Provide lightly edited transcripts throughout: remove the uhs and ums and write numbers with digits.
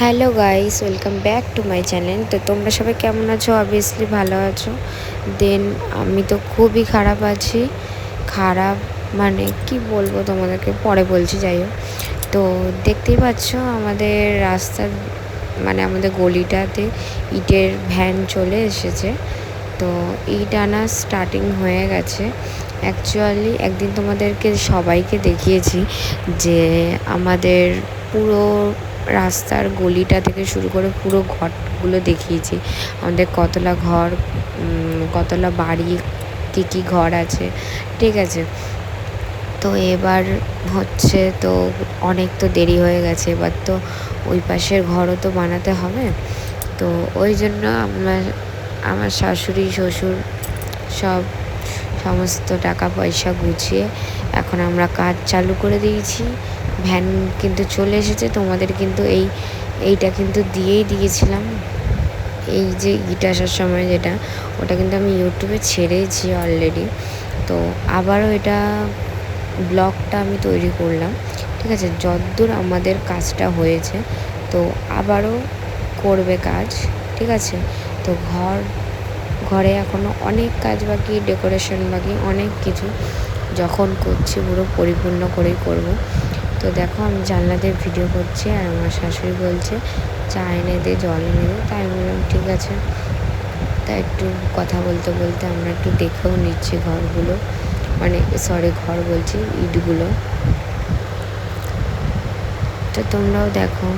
Hello guys, welcome back to my channel. তো তোমরা সবাই কেমন আছো? অবভিয়াসলি ভালো আছো। দেন আমি তো খুবই খারাপ আছি। খারাপ মানে কি বলবো তোমাদেরকে, পরে বলছি। যাই হোক, তো দেখতেই পাচ্ছ আমাদের রাস্তার মানে আমাদের গলিটাতে ইটের ভ্যান চলে এসেছে। তো ইট আনা স্টার্টিং হয়ে গেছে। অ্যাকচুয়ালি একদিন তোমাদেরকে সবাইকে দেখিয়েছি যে আমাদের পুরো রাস্তার গলিটা থেকে শুরু করে পুরো ঘরগুলো দেখিয়েছি, আমাদের কতলা ঘর, কতলা বাড়ি, কী ঘর আছে, ঠিক আছে। তো এবার হচ্ছে তো অনেক তো দেরি হয়ে গেছে, এবার তো ওই পাশের ঘরও তো বানাতে হবে। তো ওই জন্য আমার শাশুড়ি শ্বশুর সমস্ত টাকা পয়সা গুছিয়ে এখন আমরা কাজ চালু করে দিয়েছি। ভ্যান কিন্তু চলে এসেছে। তোমাদের কিন্তু এইটা কিন্তু দিয়েই দিয়েছিলাম, এই যে ইট আসার সময় যেটা, ওটা কিন্তু আমি ইউটিউবে ছেড়েছি অলরেডি। তো আবারও এটা ব্লগটা আমি তৈরি করলাম, ঠিক আছে। যতদূর আমাদের কাজটা হয়েছে, তো আবারও করবে কাজ, ঠিক আছে। তো ঘরে এখনও অনেক কাজ বাকি, ডেকোরেশন বাকি, অনেক কিছু। যখন করছি পুরো পরিপূর্ণ করেই করব। তো দেখো আমি জানলা দিয়ে ভিডিও করছি আর আমার শাশুড়ি বলছে চা এনে দে, জল এনে দে। তাই আমি বললাম ঠিক আছে। তাই একটু কথা বলতে বলতে আমরা একটু দেখেও নিচ্ছি ঘরগুলো, মানে ঘর বলছি, ইটগুলো। তো তোমরাও দেখো।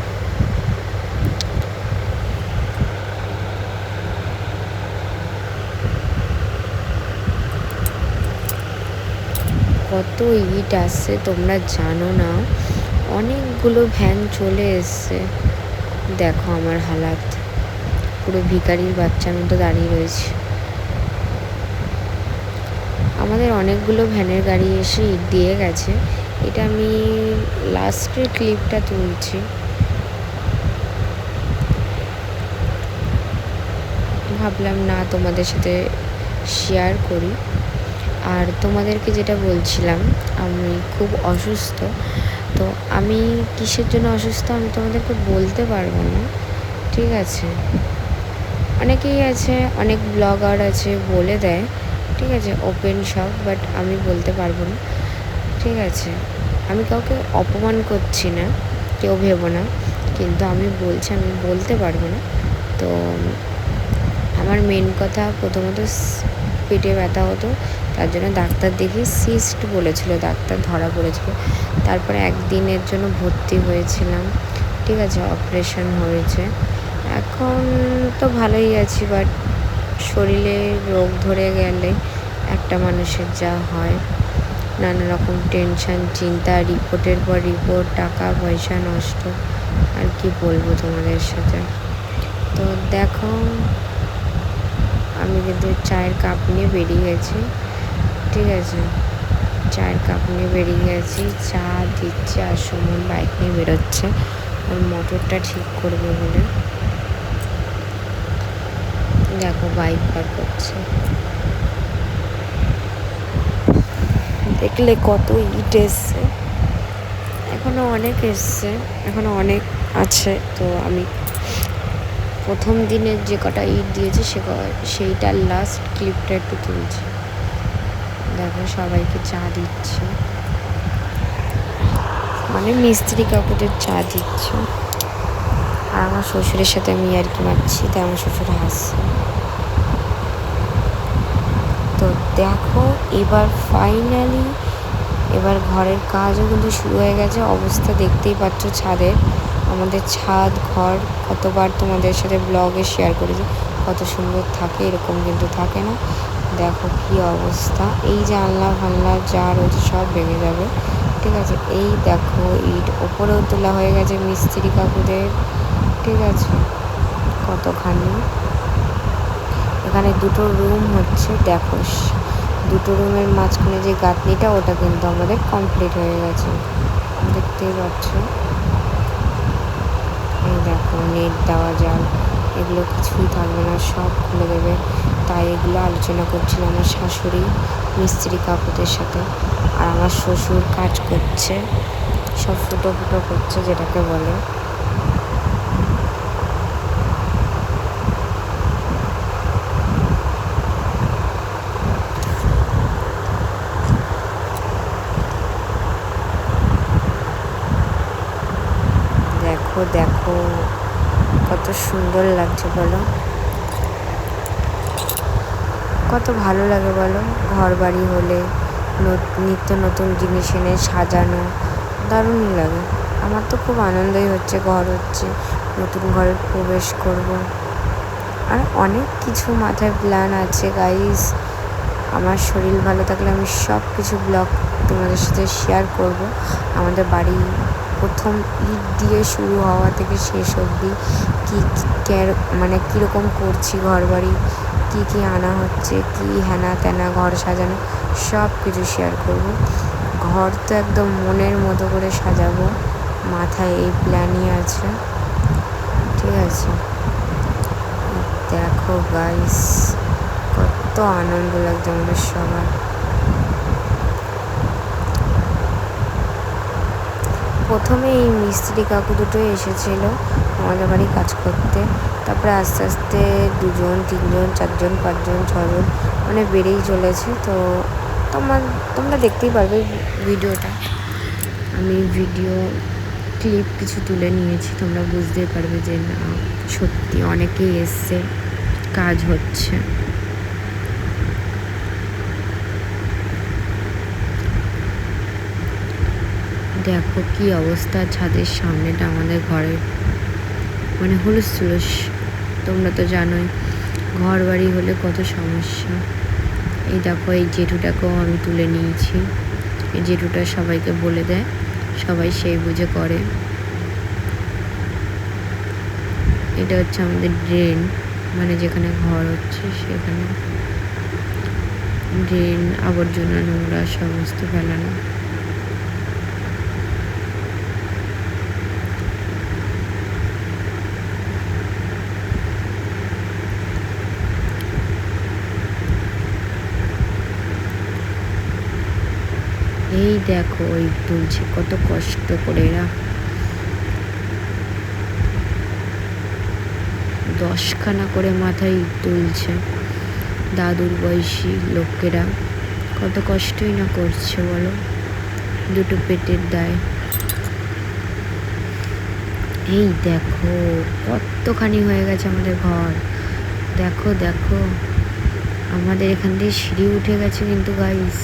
কত ইট আসছে তোমরা জানো না, অনেকগুলো ভ্যান চলে এসছে। দেখো আমার হালাত, পুরো ভিখারির বাচ্চার মতো দাঁড়িয়ে রয়েছে। আমাদের অনেকগুলো ভ্যানের গাড়ি এসে ইট দিয়ে গেছে। এটা আমি লাস্টের ক্লিপটা তুলছি। ভাবলাম না তোমাদের সাথে শেয়ার করি। আর তোমাদেরকে যেটা বলছিলাম, আমি খুব অসুস্থ। তো আমি কিসের জন্য অসুস্থ আমি তোমাদেরকে বলতে পারবো না, ঠিক আছে। অনেকেই আছে, অনেক ব্লগার আছে বলে দেয়, ঠিক আছে, ওপেন সব, বাট আমি বলতে পারবো না, ঠিক আছে। আমি কাউকে অপমান করছি না, কেউ ভেবো না, কিন্তু আমি বলছি আমি বলতে পারবো না। তো আমার মেন কথা, প্রথমত পেটে ব্যথা হতো, তার জন্য ডাক্তার দেখিয়ে সিস্ট বলেছিল, ডাক্তার ধরা পড়েছিল। তারপরে একদিনের জন্য ভর্তি হয়েছিলাম, ঠিক আছে, অপারেশন হয়েছে। এখন তো ভালোই আছি, বাট শরীরে রোগ ধরে গেলে একটা মানুষের যা হয়, নানা রকম টেনশান, চিন্তা, রিপোর্টের পর রিপোর্ট, টাকা পয়সা নষ্ট, আর কি বলবো তোমাদের সাথে। তো দেখো আমি কিন্তু চায়ের কাপ নিয়ে বেরিয়ে গেছি, ঠিক আছে। চায়ের কাপ নিয়ে বেরিয়ে গেছি, চা দিচ্ছে আর সুমন বাইক নিয়ে বেরোচ্ছে ওর মোটরটা ঠিক করবে বলে। দেখো বাইক পার করছে, দেখলে কত ইট এসছে, এখনও অনেক এসছে, এখনও অনেক আছে। তো আমি প্রথম দিনের যে কটা ইট দিয়েছি সেইটার লাস্ট ক্লিপটা একটু তুলছি। দেখো সবাইকে চা দিচ্ছে, মানে মিস্ত্রি কাকুদের চা দিচ্ছে। আর আমার শ্বশুরের সাথে আমি আর কি মারছি, তাই আমার শ্বশুর হাসছে। তো দেখো এবার ফাইনালি এবার ঘরের কাজও কিন্তু শুরু হয়ে গেছে। অবস্থা দেখতেই পাচ্ছ ছাদের, আমাদের ছাদ ঘর কতবার তোমাদের সাথে ব্লগে শেয়ার করেছি, কত সুন্দর থাকে, এরকম কিন্তু থাকে না। দেখো কি অবস্থা, এই জানলা ফানলা যা রয়েছে সব ভেঙে যাবে, ঠিক আছে। এই দেখো ইট ওপরেও তোলা হয়ে গেছে মিস্ত্রি কাকুদের, ঠিক আছে, কতখানি। এখানে দুটো রুম হচ্ছে, দেখো দুটো রুমের মাঝখানে যে গাঁথনিটা, ওটা কিন্তু আমাদের কমপ্লিট হয়ে গেছে, দেখতেই পাচ্ছ। এই দেখো নেট দেওয়া জাল, এগুলো কিছুই থাকবে না, সব খুলে দেবে। তাই এগুলো আলোচনা করছিল আমার শাশুড়ি মিস্ত্রি কাকুদের সাথে। আর আমার শ্বশুর কাজ করছে, সব ফুটো ফুটো করছে যেটাকে বলে। দেখো কত সুন্দর লাগছে বলো, কত ভালো লাগে বলো। ঘর বাড়ি হলে নিত্য নতুন জিনিস এনে সাজানো দারুণই লাগে। আমার তো খুব আনন্দই হচ্ছে, ঘর হচ্ছে, নতুন ঘরে প্রবেশ করব। আর অনেক কিছু মাথায় প্ল্যান আছে গাইস। আমার শরীর ভালো থাকলে আমি সব কিছু ব্লগ তোমাদের সাথে শেয়ার করব। আমাদের বাড়ি প্রথম ইট দিয়ে শুরু হওয়া থেকে শেষ অবধি কী মানে কীরকম করছি ঘর বাড়ি, কী কী আনা হচ্ছে, কী হ্যানা ত্যানা ঘর সাজানো, সব কিছু শেয়ার করব। ঘর তো একদম মনের মতো করে সাজাবো, মাথায় এই প্ল্যানই আছে। ঠিক আছে, দেখো গাইস কত আনন্দ লাগছে আমাদের সবার। প্রথমে এই মিস্ত্রি কাকু দুটোই এসেছিল আমাদের বাড়ি কাজ করতে, তারপরে আস্তে আস্তে 2 জন 3 জন 4 জন 5 জন 6 জন মানে বেড়েই চলেছে। তো তোমরা দেখতেই পারবে ভিডিওটা, আমি ভিডিও ক্লিপ কিছু তুলে নিয়েছি, তোমরা বুঝতেই পারবে যে না সত্যি অনেকেই এসছে, কাজ হচ্ছে। দেখো কি অবস্থা, ছাদের সামনেটা আমাদের ঘরের মানে হুলুস থুলুস। তোমরা তো জানোই ঘর বাড়ি হলে কত সমস্যা। এই দেখো এই জেঠুটাকেও আমি তুলে নিয়েছি, এই জেঠুটা সবাইকে বলে দেয়, সবাই সেই বুঝে করে। এটা হচ্ছে আমাদের ড্রেন, মানে যেখানে ঘর হচ্ছে সেখানে ড্রেন, আবর্জনা নোংরা সমস্ত ফেলানো। এই দেখো ওই তুলছে কত কষ্ট করে, এরা 10খানা করে মাথায় তুলছে। দাদুর বয়সী লোকেরা কত কষ্টই না করছে বলো, দুটো পেটের দায়। এই দেখো কতখানি হয়ে গেছে আমাদের ঘর, দেখো দেখো আমাদের এখান দিয়ে সিঁড়ি উঠে গেছে কিন্তু গাইস,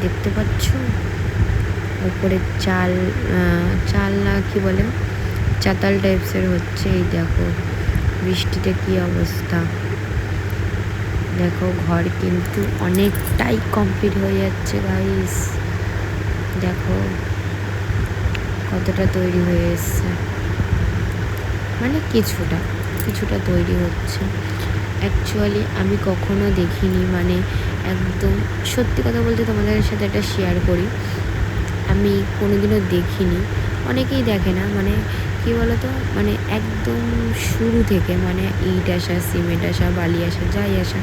দেখতে পাচ্ছ উপরে চাল না কি বলে, চাতাল টাইপসের হচ্ছে। এই দেখো বৃষ্টিতে কি অবস্থা, দেখো ঘর কিন্তু অনেকটাই কমপ্লিট হয়ে যাচ্ছে গাইস, দেখো কতটা তৈরি হয়ে এসছে, মানে কিছুটা তৈরি হচ্ছে। অ্যাকচুয়ালি আমি কখনো দেখিনি, মানে একদম সত্যি কথা বলতে তোমাদের সাথে এটা শেয়ার করি, আমি কোনোদিনও দেখিনি, অনেকেই দেখে না, মানে কী বলতো, মানে একদম শুরু থেকে মানে ইট আসা, সিমেন্ট আসা, বালি আসা, যাই আসা,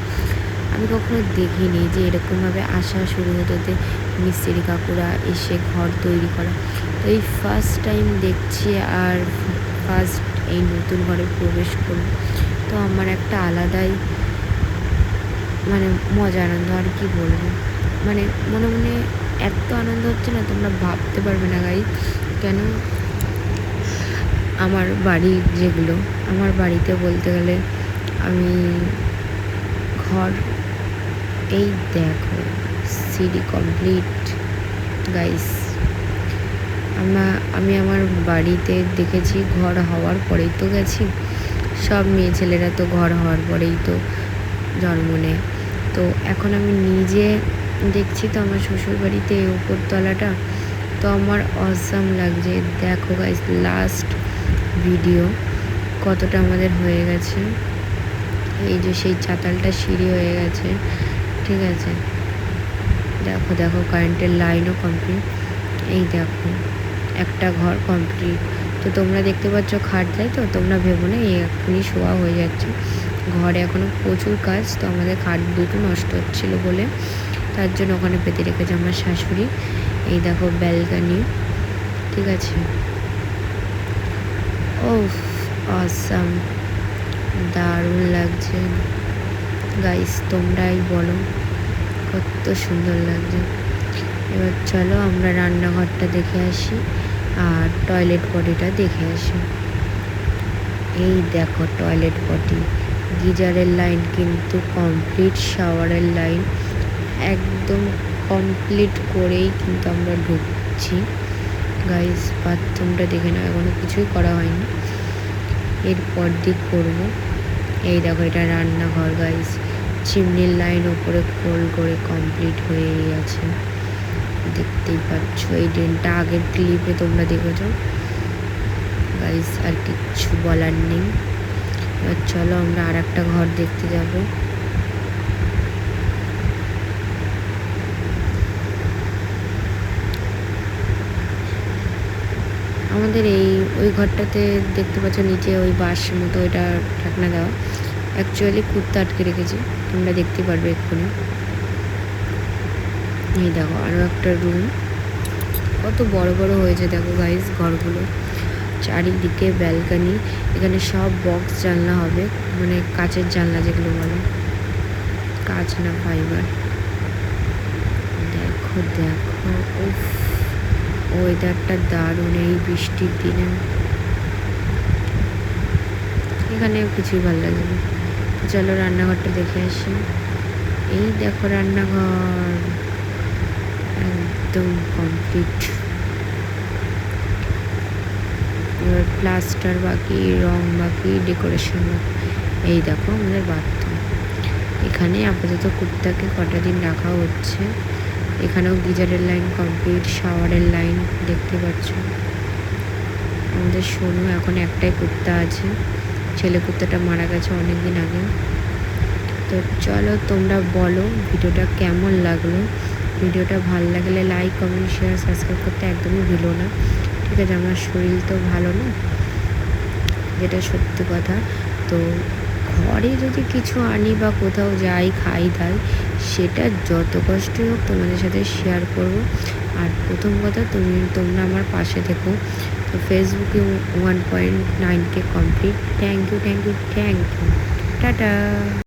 আমি কখনো দেখিনি যে এরকমভাবে আসা শুরু হতে মিস্ত্রি কাকুরা এসে ঘর তৈরি করা। তো এই ফার্স্ট টাইম দেখছি, আর ফার্স্ট এই নতুন ঘরে প্রবেশ করব, তো আমার একটা আলাদাই মানে মজা আনন্দ, আর কি বলবো, মানে মনে মনে এত আনন্দ হচ্ছে না তোমরা ভাবতে পারবে না গাই। কেন আমার বাড়ি যেগুলো, আমার বাড়িতে বলতে গেলে আমি ঘর, এই দেখো সিঁড়ি কমপ্লিট গাইস। আমি আমার বাড়িতে দেখেছি ঘর হওয়ার পরেই তো গেছি, সব মেয়ে ছেলেরা তো ঘর হওয়ার পরেই তো জন্ম নেয়। তো এখন আমি নিজে দেখছি তো আমার শ্বশুর বাড়িতে উপরতলাটা, তো আমার অসাম লাগছে। দেখো গাইস লাস্ট ভিডিও কতটা আমাদের হয়ে গেছে, এই যে সেই চাতালটা সিঁড়ি হয়ে গেছে, ঠিক আছে। দেখো দেখো কারেন্টের লাইনও কমপ্লিট, এই দেখো একটা ঘর কমপ্লিট। তো তোমরা দেখতে পাচ্ছ খাট, তাই তো তোমরা ভেবো না এই এক্ষুনি শোয়া হয়ে যাচ্ছে, ঘরে এখনও প্রচুর কাজ। তো আমাদের খাট দুটো নষ্ট হচ্ছিলো বলে তার জন্য ওখানে পেতে রেখেছে আমার শাশুড়ি। এই দেখো ব্যালকানি, ঠিক আছে। ও অসাম, দারুণ লাগছে গাইস, তোমরাই বলো কত সুন্দর লাগছে। এবার চলো আমরা রান্নাঘরটা দেখে আসি। আর টয়লেট পটিটা দেখে আসি। এই দেখো টয়লেট পটি, গিজারের লাইন কিন্তু কমপ্লিট, শাওয়ারের লাইন একদম কমপ্লিট করেই কিন্তু আমরা ঢুকছি। গাইস বাথরুমটা দেখে না, এখনো কিছুই করা হয়নি, এরপর দিক করবো। এই দেখো এটা রান্নাঘর গাইস, চিমনির লাইন ওপরে খোল করে কমপ্লিট হয়ে গেছে, দেখতেই পাচ্ছ। এই ড্রেনটা আগের ক্লিপে তোমরা দেখেছো গাইস, আর কিচ্ছু বলার নেই। এবার চলো আমরা আর একটা ঘর দেখতে যাব। আমাদের ওই ঘরটাতে দেখতে পাচ্ছ নিচে ওই বাঁশ মতো ওইটা ঢাকনা দেওয়া, অ্যাকচুয়ালি কুত্তা আটকে রেখেছে, তোমরা দেখতে পারবে এক্ষুনি। এই দেখো আরও একটা রুম, কত বড় বড় হয়েছে দেখো গাইস ঘরগুলো, চারিদিকে ব্যালকানি, এখানে সব বক্স জানলা হবে, মানে কাচের জানলা যেগুলো বলে, কাচ না ফাইবার। দেখো দেখো উফ, ওয়েদারটা দারুণ এই বৃষ্টির দিনে, এখানে কিছুই ভালো লাগে না। চলো রান্নাঘরটা দেখে আসি। এই দেখো রান্নাঘর একদম কমপ্লিট, এবার প্লাস্টার বাকি, রং বাকি, ডেকোরেশন বাকি। এই দেখো আমাদের বাথরুম, এখানে আপাতত কুত্তাকে কটা দিন রাখা হচ্ছে। এখানেও গিজারের লাইন কমপ্লিট, শাওয়ারের লাইন দেখতে পাচ্ছ। আমাদের সোনু এখন একটাই কুত্তা আছে, ছেলে কুত্তাটা মারা গেছে অনেক দিন আগে। তো চলো তোমরা বলো ভিডিওটা কেমন লাগলো, ভিডিওটা ভালো লাগলে লাইক কমেন্ট শেয়ার সাবস্ক্রাইব করতে একদমই ভুলো না, ঠিক আছে। আমার শরীর তো ভালো না, যেটা সত্যি কথা। তো ঘরে যদি কিছু আনি বা কোথাও যাই খাই দাই, সেটা যত কষ্টই হোক তোমাদের সাথে শেয়ার করব। আর প্রথম কথা তোমরা আমার পাশে থেকো। তো ফেসবুকে 1.9K complete, thank you, tata.